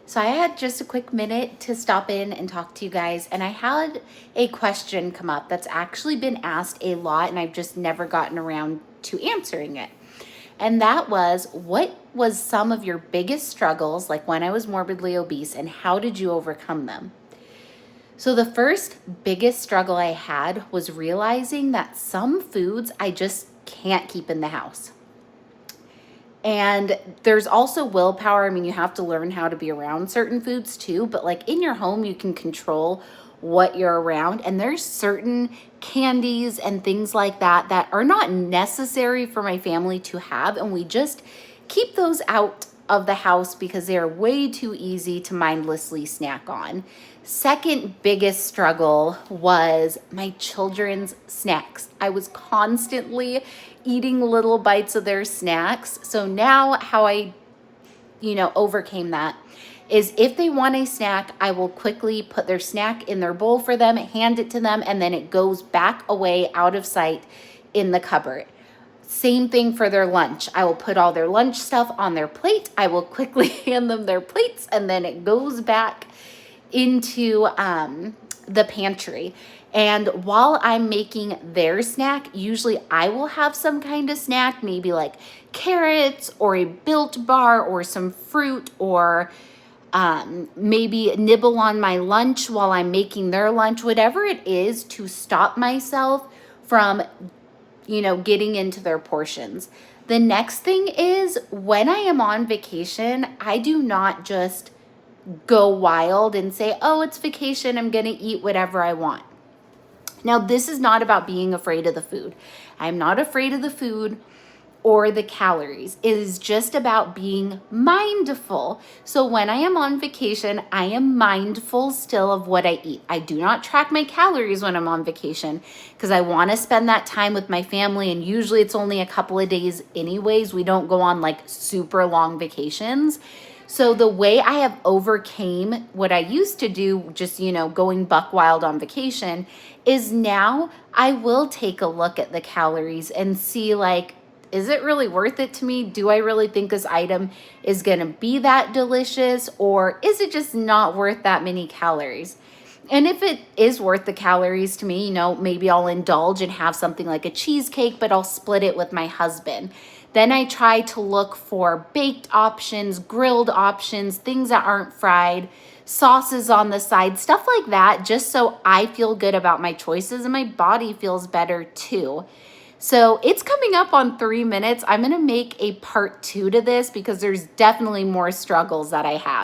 So I had just a quick minute to stop in and talk to you guys, and I had a question come up that's actually been asked a lot, and I've just never gotten around to answering it. And that was, what was some of your biggest struggles, like when I was morbidly obese, and how did you overcome them? So the first biggest struggle I had was realizing that some foods I just can't keep in the house. And there's also willpower. I mean, you have to learn how to be around certain foods too, but like in your home, you can control what you're around. And there's certain candies and things like that that are not necessary for my family to have. And we just keep those out of the house because they are way too easy to mindlessly snack on. Second biggest struggle was my children's snacks. I was constantly eating little bites of their snacks. So now how I, overcame that is if they want a snack, I will quickly put their snack in their bowl for them, hand it to them, and then it goes back away out of sight in the cupboard. Same thing for their lunch. I will put all their lunch stuff on their plate. I will quickly hand them their plates, and then it goes back into the pantry. And while I'm making their snack, usually I will have some kind of snack, maybe like carrots or a Built Bar or some fruit, or maybe nibble on my lunch while I'm making their lunch, whatever it is to stop myself from getting into their portions. The next thing is, when I am on vacation, I do not just go wild and say, oh, it's vacation, I'm gonna eat whatever I want. Now, this is not about being afraid of the food. I'm not afraid of the food or the calories. It is just about being mindful. So when I am on vacation, I am mindful still of what I eat. I do not track my calories when I'm on vacation because I want to spend that time with my family, and usually it's only a couple of days anyways. We don't go on like super long vacations. So the way I have overcame what I used to do, just, going buck wild on vacation, is now I will take a look at the calories and see, like, is it really worth it to me? Do I really think this item is going to be that delicious, or is it just not worth that many calories? And if it is worth the calories to me, maybe I'll indulge and have something like a cheesecake, but I'll split it with my husband. Then I try to look for baked options, grilled options, things that aren't fried, sauces on the side, stuff like that, just so I feel good about my choices and my body feels better too. So it's coming up on 3 minutes. I'm going to make a part 2 to this because there's definitely more struggles that I have.